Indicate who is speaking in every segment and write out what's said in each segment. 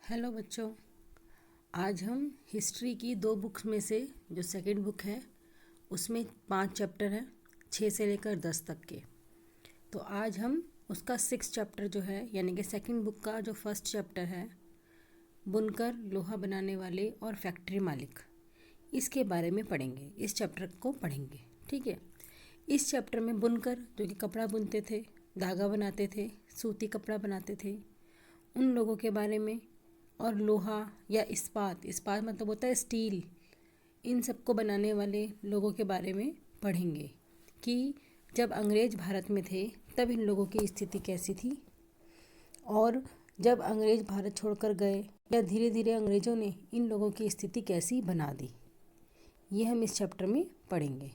Speaker 1: Hello बच्चों। आज हम हिस्ट्री की दो बुक्स में से जो सेकंड बुक है उसमें 5 चैप्टर हैं, 6 से लेकर 10 तक के। तो आज हम उसका 6 चैप्टर जो है यानी कि सेकंड बुक का जो फर्स्ट चैप्टर है, बुनकर, लोहा बनाने वाले और फैक्ट्री मालिक, इसके बारे में पढ़ेंगे। इस चैप्टर को पढ़ेंगे, ठीक है। इस चैप्टर में बुनकर जो कि कपड़ा बुनते थे, धागा बनाते थे, सूती कपड़ा बनाते थे, उन लोगों के बारे में, और लोहा या इस्पात, इस्पात मतलब होता है स्टील, इन सबको बनाने वाले लोगों के बारे में पढ़ेंगे कि जब अंग्रेज़ भारत में थे तब इन लोगों की स्थिति कैसी थी, और जब अंग्रेज़ भारत छोड़कर गए या धीरे धीरे अंग्रेज़ों ने इन लोगों की स्थिति कैसी बना दी, ये हम इस चैप्टर में पढ़ेंगे,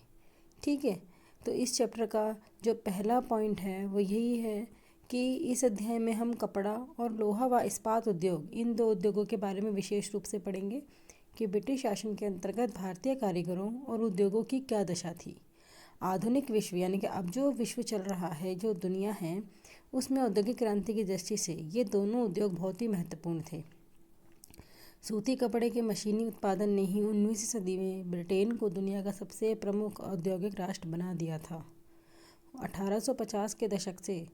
Speaker 1: ठीक है। तो इस चैप्टर का जो पहला पॉइंट है वो यही है कि इस अध्याय में हम कपड़ा और लोहा व इस्पात उद्योग, इन दो उद्योगों के बारे में विशेष रूप से पढ़ेंगे कि ब्रिटिश शासन के अंतर्गत भारतीय कारीगरों और उद्योगों की क्या दशा थी। आधुनिक विश्व यानी कि अब जो विश्व चल रहा है, जो दुनिया है, उसमें औद्योगिक क्रांति की दृष्टि से ये दोनों उद्योग बहुत ही महत्वपूर्ण थे। सूती कपड़े के मशीनी उत्पादन ने ही 19वीं सदी में ब्रिटेन को दुनिया का सबसे प्रमुख औद्योगिक राष्ट्र बना दिया था। 1850 के दशक से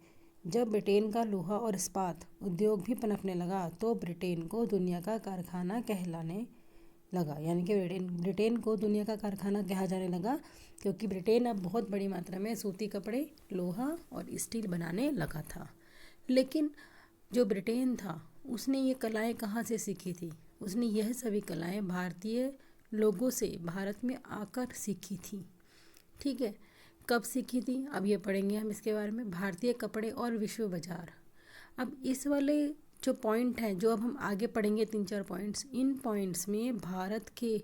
Speaker 1: जब ब्रिटेन का लोहा और इस्पात उद्योग भी पनपने लगा तो ब्रिटेन को दुनिया का कारखाना कहलाने लगा, यानी कि ब्रिटेन को दुनिया का कारखाना कहा जाने लगा, क्योंकि ब्रिटेन अब बहुत बड़ी मात्रा में सूती कपड़े, लोहा और स्टील बनाने लगा था। लेकिन जो ब्रिटेन था उसने ये कलाएं कहाँ से सीखी थी? उसने यह सभी कलाएं भारतीय लोगों से भारत में आकर सीखी थी, ठीक है। कब सीखी थी अब ये पढ़ेंगे हम इसके बारे में। भारतीय कपड़े और विश्व बाजार। अब इस वाले जो पॉइंट हैं जो अब हम आगे पढ़ेंगे, 3-4 पॉइंट्स, इन पॉइंट्स में भारत के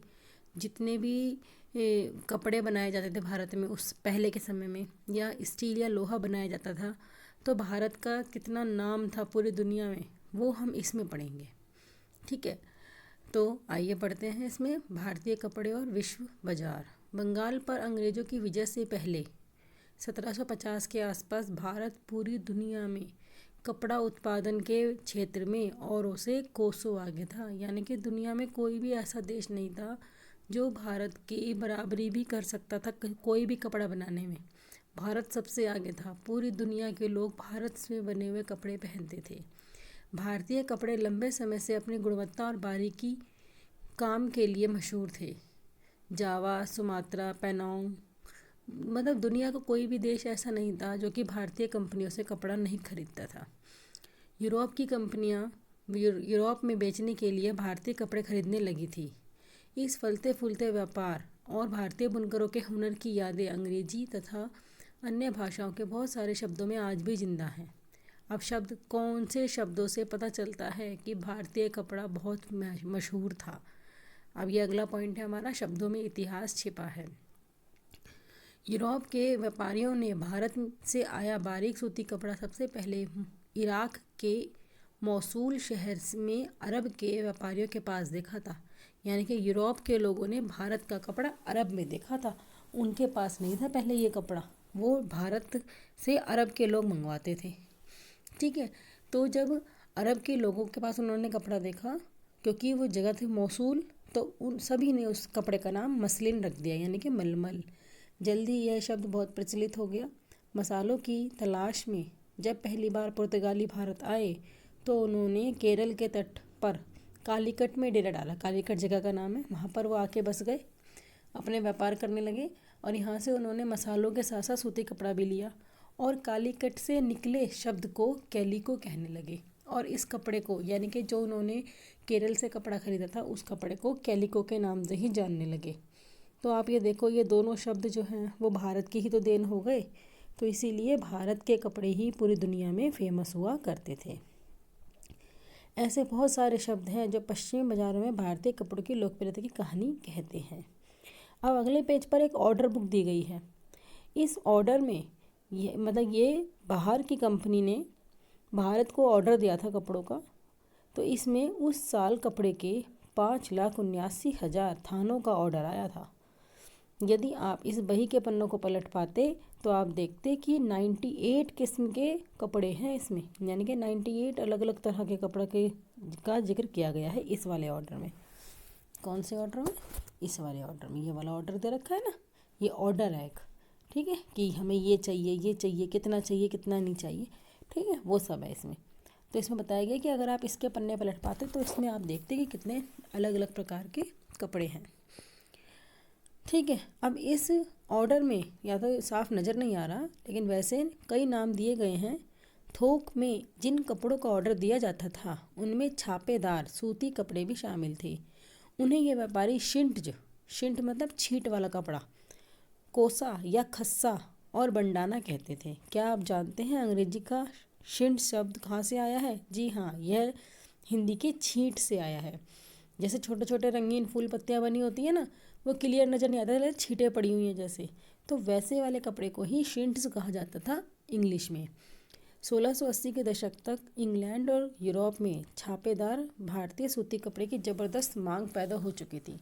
Speaker 1: जितने भी कपड़े बनाए जाते थे भारत में उस पहले के समय में, या स्टील या लोहा बनाया जाता था, तो भारत का कितना नाम था पूरी दुनिया में, वो हम इसमें पढ़ेंगे, ठीक है। तो आइए पढ़ते हैं इसमें। भारतीय कपड़े और विश्व बाजार। बंगाल पर अंग्रेज़ों की विजय से पहले 1750 के आसपास भारत पूरी दुनिया में कपड़ा उत्पादन के क्षेत्र में औरों से कोसों आगे था, यानी कि दुनिया में कोई भी ऐसा देश नहीं था जो भारत की बराबरी भी कर सकता था कोई भी कपड़ा बनाने में। भारत सबसे आगे था। पूरी दुनिया के लोग भारत से बने हुए कपड़े पहनते थे। भारतीय कपड़े लंबे समय से अपनी गुणवत्ता और बारीकी काम के लिए मशहूर थे। जावा, सुमात्रा, पेनांग, मतलब दुनिया का कोई भी देश ऐसा नहीं था जो कि भारतीय कंपनियों से कपड़ा नहीं खरीदता था। यूरोप की कंपनियां यूरोप में बेचने के लिए भारतीय कपड़े खरीदने लगी थी। इस फलते फूलते व्यापार और भारतीय बुनकरों के हुनर की यादें अंग्रेजी तथा अन्य भाषाओं के बहुत सारे शब्दों में आज भी जिंदा हैं। अब शब्द कौन से शब्दों से पता चलता है कि भारतीय कपड़ा बहुत मशहूर था? अब ये अगला पॉइंट है हमारा, शब्दों में इतिहास छिपा है। यूरोप के व्यापारियों ने भारत से आया बारीक सूती कपड़ा सबसे पहले इराक के मौसूल शहर में अरब के व्यापारियों के पास देखा था, यानी कि यूरोप के लोगों ने भारत का कपड़ा अरब में देखा था। उनके पास नहीं था पहले ये कपड़ा, वो भारत से अरब के लोग मंगवाते थे, ठीक है। तो जब अरब के लोगों के पास उन्होंने कपड़ा देखा, क्योंकि वो जगह थी मौसूल, तो उन सभी ने उस कपड़े का नाम मसलिन रख दिया, यानी कि मलमल। जल्दी यह शब्द बहुत प्रचलित हो गया। मसालों की तलाश में जब पहली बार पुर्तगाली भारत आए तो उन्होंने केरल के तट पर कालीकट में डेरा डाला। कालीकट जगह का नाम है, वहाँ पर वो आके बस गए, अपने व्यापार करने लगे, और यहाँ से उन्होंने मसालों के साथ साथ सूती कपड़ा भी लिया, और कालीकट से निकले शब्द को कैलिको कहने लगे, और इस कपड़े को, यानी कि जो उन्होंने केरल से कपड़ा खरीदा था, उस कपड़े को कैलिको के नाम से ही जानने लगे। तो आप ये देखो, ये दोनों शब्द जो हैं वो भारत की ही तो देन हो गए, तो इसीलिए भारत के कपड़े ही पूरी दुनिया में फेमस हुआ करते थे। ऐसे बहुत सारे शब्द हैं जो पश्चिमी बाज़ारों में भारतीय कपड़ों की लोकप्रियता की कहानी कहते हैं। अब अगले पेज पर एक ऑर्डर बुक दी गई है। इस ऑर्डर में ये बाहर की कंपनी ने भारत को ऑर्डर दिया था कपड़ों का, तो इसमें उस साल कपड़े के 5,79,000 थानों का ऑर्डर आया था। यदि आप इस बही के पन्नों को पलट पाते तो आप देखते कि 98 किस्म के कपड़े हैं इसमें, यानी कि 98 अलग अलग तरह के कपड़े के का जिक्र किया गया है इस वाले ऑर्डर में। कौन से ऑर्डर में? इस वाले ऑर्डर में। ये वाला ऑर्डर दे रखा है ना, ये ऑर्डर है एक, ठीक है, कि हमें ये चाहिए, कितना चाहिए कितना नहीं चाहिए, ठीक है, वो सब है इसमें। तो इसमें बताया गया कि अगर आप इसके पन्ने पलट पाते तो इसमें आप देखते कि कितने अलग अलग प्रकार के कपड़े हैं, ठीक है। अब इस ऑर्डर में या तो साफ नज़र नहीं आ रहा, लेकिन वैसे कई नाम दिए गए हैं। थोक में जिन कपड़ों का ऑर्डर दिया जाता था उनमें छापेदार सूती कपड़े भी शामिल थे। उन्हें ये व्यापारी शिंट मतलब छींट वाला कपड़ा, कोसा या खस्सा और बंडाना कहते थे। क्या आप जानते हैं अंग्रेजी का शिंट शब्द कहाँ से आया है? जी हाँ, यह हिंदी के छींट से आया है। जैसे छोटे छोटे रंगीन फूल पत्तियाँ बनी होती है ना, वो क्लियर नज़र नहीं आता, छींटें पड़ी हुई हैं जैसे, तो वैसे वाले कपड़े को ही शिंट्स कहा जाता था इंग्लिश में। 1680 के दशक तक इंग्लैंड और यूरोप में छापेदार भारतीय सूती कपड़े की ज़बरदस्त मांग पैदा हो चुकी थी।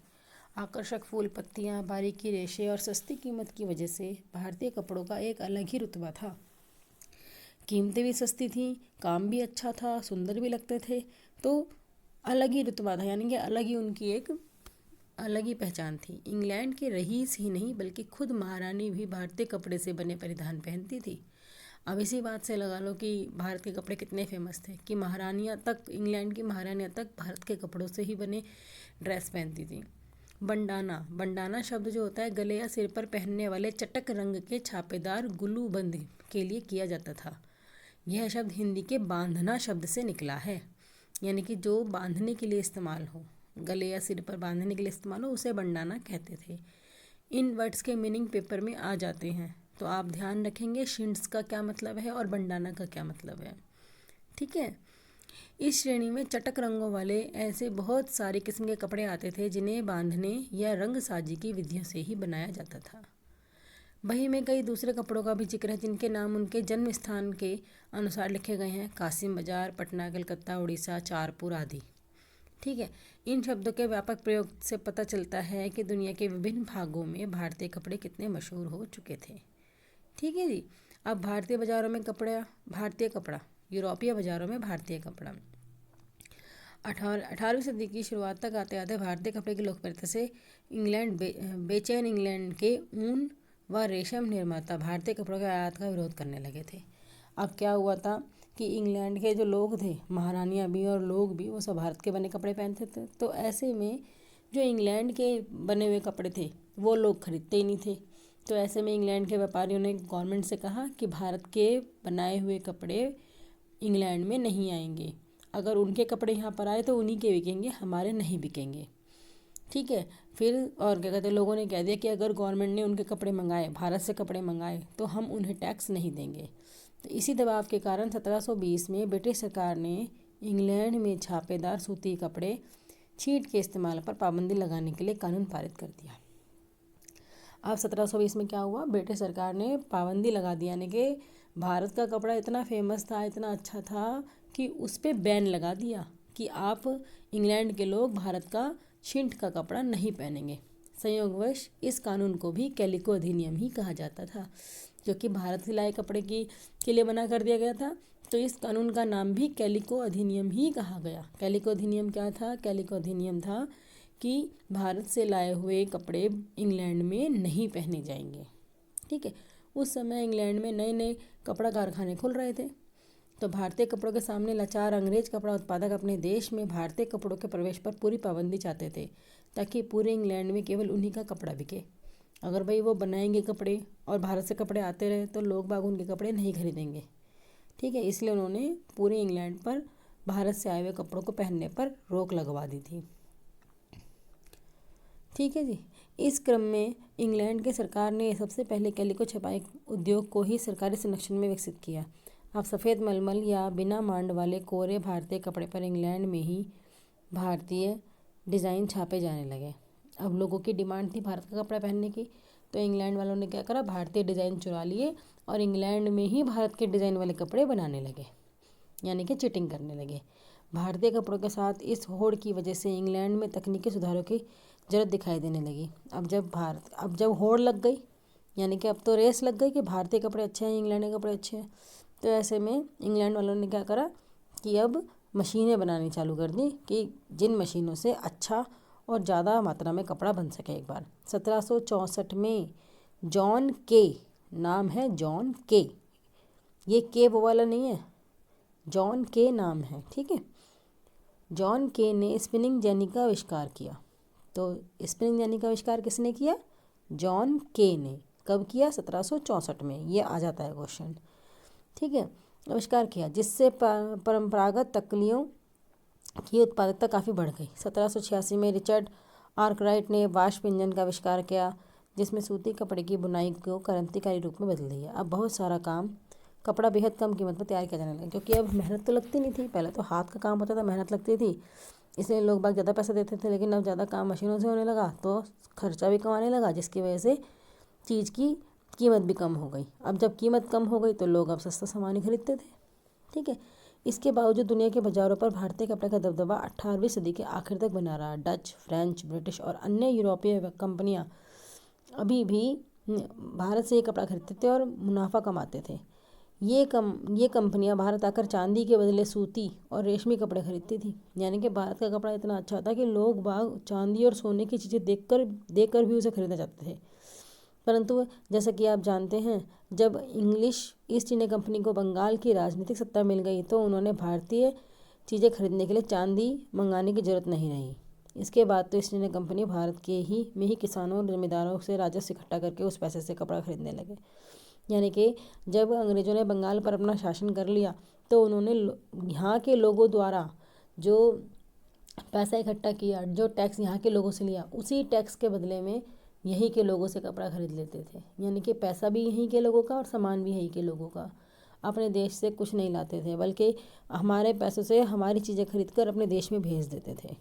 Speaker 1: आकर्षक फूल पत्तियाँ, बारीकी रेशे और सस्ती कीमत की वजह से भारतीय कपड़ों का एक अलग ही रुतबा था। कीमतें भी सस्ती थीं, काम भी अच्छा था, सुंदर भी लगते थे, तो अलग ही रुतबा था, यानी कि अलग ही उनकी एक अलग ही पहचान थी। इंग्लैंड के रईस ही नहीं बल्कि खुद महारानी भी भारतीय कपड़े से बने परिधान पहनती थी। अब इसी बात से लगा लो कि भारत के कपड़े कितने फेमस थे कि महारानियाँ तक, इंग्लैंड की महारानियाँ तक भारत के कपड़ों से ही बने ड्रेस पहनती थी। बंडाना शब्द जो होता है गले या सिर पर पहनने वाले चटक रंग के छापेदार गुलूबंद के लिए किया जाता था। यह शब्द हिंदी के बांधना शब्द से निकला है, यानी कि जो बांधने के लिए इस्तेमाल हो, गले या सिर पर बांधने के लिए इस्तेमाल हो, उसे बंडाना कहते थे। इन वर्ड्स के मीनिंग पेपर में आ जाते हैं, तो आप ध्यान रखेंगे शिंट्स का क्या मतलब है और बंडाना का क्या मतलब है, ठीक है। इस श्रेणी में चटक रंगों वाले ऐसे बहुत सारे किस्म के कपड़े आते थे जिन्हें बांधने या रंग साजी की विधियों से ही बनाया जाता था। बही में कई दूसरे कपड़ों का भी जिक्र है जिनके नाम उनके जन्म स्थान के अनुसार लिखे गए हैं। कासिम बाजार, पटना, कलकत्ता, उड़ीसा, चारपुर आदि, ठीक है। इन शब्दों के व्यापक प्रयोग से पता चलता है कि दुनिया के विभिन्न भागों में भारतीय कपड़े कितने मशहूर हो चुके थे, ठीक है जी। अब भारतीय बाज़ारों में भारतीय कपड़ा, यूरोपीय बाज़ारों में भारतीय कपड़ा। 18वीं सदी की शुरुआत तक आते आते भारतीय कपड़े की लोकप्रियता से बेचैन इंग्लैंड के ऊन व रेशम निर्माता भारतीय कपड़ों के आयात का विरोध करने लगे थे। अब क्या हुआ था कि इंग्लैंड के जो लोग थे, महारानियाँ भी और लोग भी, वो सब भारत के बने कपड़े पहनते थे। तो ऐसे में जो इंग्लैंड के बने हुए कपड़े थे वो लोग खरीदते ही नहीं थे। तो ऐसे में इंग्लैंड के व्यापारियों ने गवर्नमेंट से कहा कि भारत के बनाए हुए कपड़े इंग्लैंड में नहीं आएंगे, अगर उनके कपड़े यहाँ पर आए तो उन्हीं के बिकेंगे, हमारे नहीं बिकेंगे, ठीक है। फिर और क्या कहते हैं, लोगों ने कह दिया कि अगर गवर्नमेंट ने उनके कपड़े मंगाए, भारत से कपड़े मंगाए, तो हम उन्हें टैक्स नहीं देंगे। तो इसी दबाव के कारण 1720 में ब्रिटिश सरकार ने इंग्लैंड में छापेदार सूती कपड़े छींट के इस्तेमाल पर पाबंदी लगाने के लिए कानून पारित कर दिया। अब 1720 में क्या हुआ, ब्रिटिश सरकार ने पाबंदी लगा दी, यानी कि भारत का कपड़ा इतना फेमस था, इतना अच्छा था कि उस पर बैन लगा दिया कि आप इंग्लैंड के लोग भारत का छिंट का कपड़ा नहीं पहनेंगे। संयोगवश इस कानून को भी कैलिको अधिनियम ही कहा जाता था, जो कि भारत से लाए कपड़े के लिए बना कर दिया गया था। तो इस कानून का नाम भी कैलिको अधिनियम ही कहा गया। कैलिको अधिनियम क्या था? कैलिको अधिनियम था कि भारत से लाए हुए कपड़े इंग्लैंड में नहीं पहने जाएंगे, ठीक है। उस समय इंग्लैंड में नए नए कपड़ा कारखाने खुल रहे थे, तो भारतीय कपड़ों के सामने लाचार अंग्रेज कपड़ा उत्पादक अपने देश में भारतीय कपड़ों के प्रवेश पर पूरी पाबंदी चाहते थे, ताकि पूरे इंग्लैंड में केवल उन्हीं का कपड़ा बिके। अगर भाई वो बनाएंगे कपड़े और भारत से कपड़े आते रहे तो लोग बाग उनके कपड़े नहीं खरीदेंगे, ठीक है। इसलिए उन्होंने पूरे इंग्लैंड पर भारत से आए हुए कपड़ों को पहनने पर रोक लगवा दी थी, ठीक है जी। इस क्रम में इंग्लैंड की सरकार ने सबसे पहले कैलिको छपाई उद्योग को ही सरकारी संरक्षण में विकसित किया। अब सफ़ेद मलमल या बिना मांड वाले कोरे भारतीय कपड़े पर इंग्लैंड में ही भारतीय डिज़ाइन छापे जाने लगे। अब लोगों की डिमांड थी भारत का कपड़ा पहनने की, तो इंग्लैंड वालों ने क्या करा, भारतीय डिज़ाइन चुरा लिए और इंग्लैंड में ही भारत के डिज़ाइन वाले कपड़े बनाने लगे, यानी कि चिटिंग करने लगे। भारतीय कपड़ों के साथ इस होड़ की वजह से इंग्लैंड में तकनीकी सुधारों की ज़रूरत दिखाई देने लगी। अब जब होड़ लग गई, यानी कि अब तो रेस लग गई कि भारतीय कपड़े अच्छे हैं, इंग्लैंड के कपड़े अच्छे हैं, तो ऐसे में इंग्लैंड वालों ने क्या करा कि अब मशीनें बनानी चालू कर दी कि जिन मशीनों से अच्छा और ज़्यादा मात्रा में कपड़ा बन सके। एक बार 1764 में जॉन के, नाम है जॉन के, ये के वो वाला नहीं है, जॉन के नाम है, ठीक है। जॉन के ने स्पिनिंग जेनी का आविष्कार किया। तो स्पिनिंग जेनी का आविष्कार किसने किया? जॉन के ने। कब किया? 1764 में। ये आ जाता है क्वेश्चन, ठीक है। आविष्कार किया जिससे परंपरागत तकलियों की उत्पादकता काफ़ी बढ़ गई। 1786 में रिचर्ड आर्कराइट ने वाष्प इंजन का आविष्कार किया, जिसमें सूती कपड़े की बुनाई को क्रांतिकारी रूप में बदल दिया। अब बहुत सारा काम, कपड़ा बेहद कम कीमत पर तैयार किया जाने लगा, क्योंकि अब मेहनत तो लगती नहीं थी। पहले तो हाथ का काम होता था, मेहनत लगती थी, इसलिए लोग बाग ज़्यादा पैसा देते थे। लेकिन अब ज़्यादा काम मशीनों से होने लगा तो खर्चा भी कम आने लगा, जिसकी वजह से चीज़ की कीमत भी कम हो गई। अब जब कीमत कम हो गई तो लोग अब सस्ता सामान ही खरीदते थे, ठीक है। इसके बावजूद दुनिया के बाज़ारों पर भारतीय कपड़े का दबदबा 18वीं सदी के आखिर तक बना रहा। डच, फ्रेंच, ब्रिटिश और अन्य यूरोपीय कंपनियां अभी भी भारत से ये कपड़ा खरीदते थे और मुनाफा कमाते थे। ये कंपनियां भारत आकर चांदी के बदले सूती और रेशमी कपड़े खरीदती थी। यानी कि भारत का कपड़ा इतना अच्छा था कि लोग बाग चांदी और सोने की चीज़ें देखकर भी उसे खरीदना चाहते थे। परंतु जैसा कि आप जानते हैं, जब इंग्लिश ईस्ट इंडिया कंपनी को बंगाल की राजनीतिक सत्ता मिल गई तो उन्होंने भारतीय चीज़ें खरीदने के लिए चांदी मंगाने की ज़रूरत नहीं रही। इसके बाद तो ईस्ट इंडिया कंपनी भारत के ही में ही किसानों और जमींदारों से राजस्व इकट्ठा करके उस पैसे से कपड़ा खरीदने लगे। यानी कि जब अंग्रेज़ों ने बंगाल पर अपना शासन कर लिया तो उन्होंने यहाँ के लोगों द्वारा जो पैसा इकट्ठा किया, जो टैक्स यहाँ के लोगों से लिया, उसी टैक्स के बदले में यहीं के लोगों से कपड़ा खरीद लेते थे। यानी कि पैसा भी यहीं के लोगों का और सामान भी यहीं के लोगों का। अपने देश से कुछ नहीं लाते थे, बल्कि हमारे पैसों से हमारी चीज़ें खरीद कर अपने देश में भेज देते थे,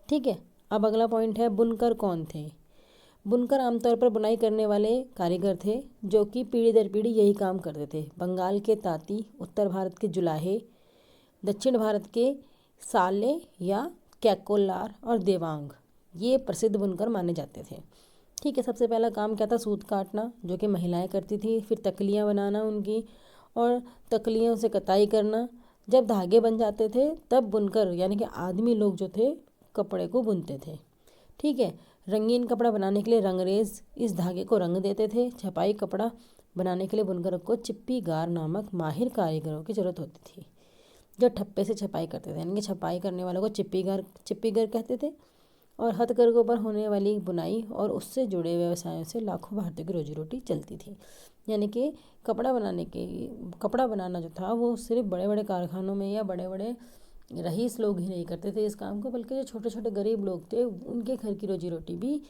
Speaker 1: ठीक है। अब अगला पॉइंट है, बुनकर कौन थे? बुनकर आमतौर पर बुनाई करने वाले कारीगर थे, जो कि पीढ़ी दर पीढ़ी यही काम करते थे। बंगाल के ताँती, उत्तर भारत के जुलाहे, दक्षिण भारत के साले या कैकोलार और देवांग, ये प्रसिद्ध बुनकर माने जाते थे, ठीक है। सबसे पहला काम क्या था? सूत काटना, जो कि महिलाएं करती थी। फिर तकलियाँ बनाना उनकी, और तकलियों से कताई करना। जब धागे बन जाते थे तब बुनकर यानी कि आदमी लोग जो थे कपड़े को बुनते थे, ठीक है। रंगीन कपड़ा बनाने के लिए रंगरेज इस धागे को रंग देते थे। छपाई कपड़ा बनाने के लिए बुनकर को चिप्पीगार नामक माहिर कारीगरों की ज़रूरत होती थी, जो ठप्पे से छपाई करते थे। यानी कि छपाई करने वालों को चिप्पीगर कहते थे। और हथकरघों पर होने वाली बुनाई और उससे जुड़े व्यवसायों से लाखों भारतीयों की रोजी रोटी चलती थी। यानी कि कपड़ा बनाना जो था वो सिर्फ बड़े बड़े कारखानों में या बड़े बड़े रईस लोग ही नहीं करते थे इस काम को, बल्कि जो छोटे छोटे गरीब लोग थे उनके घर की रोजी रोटी भी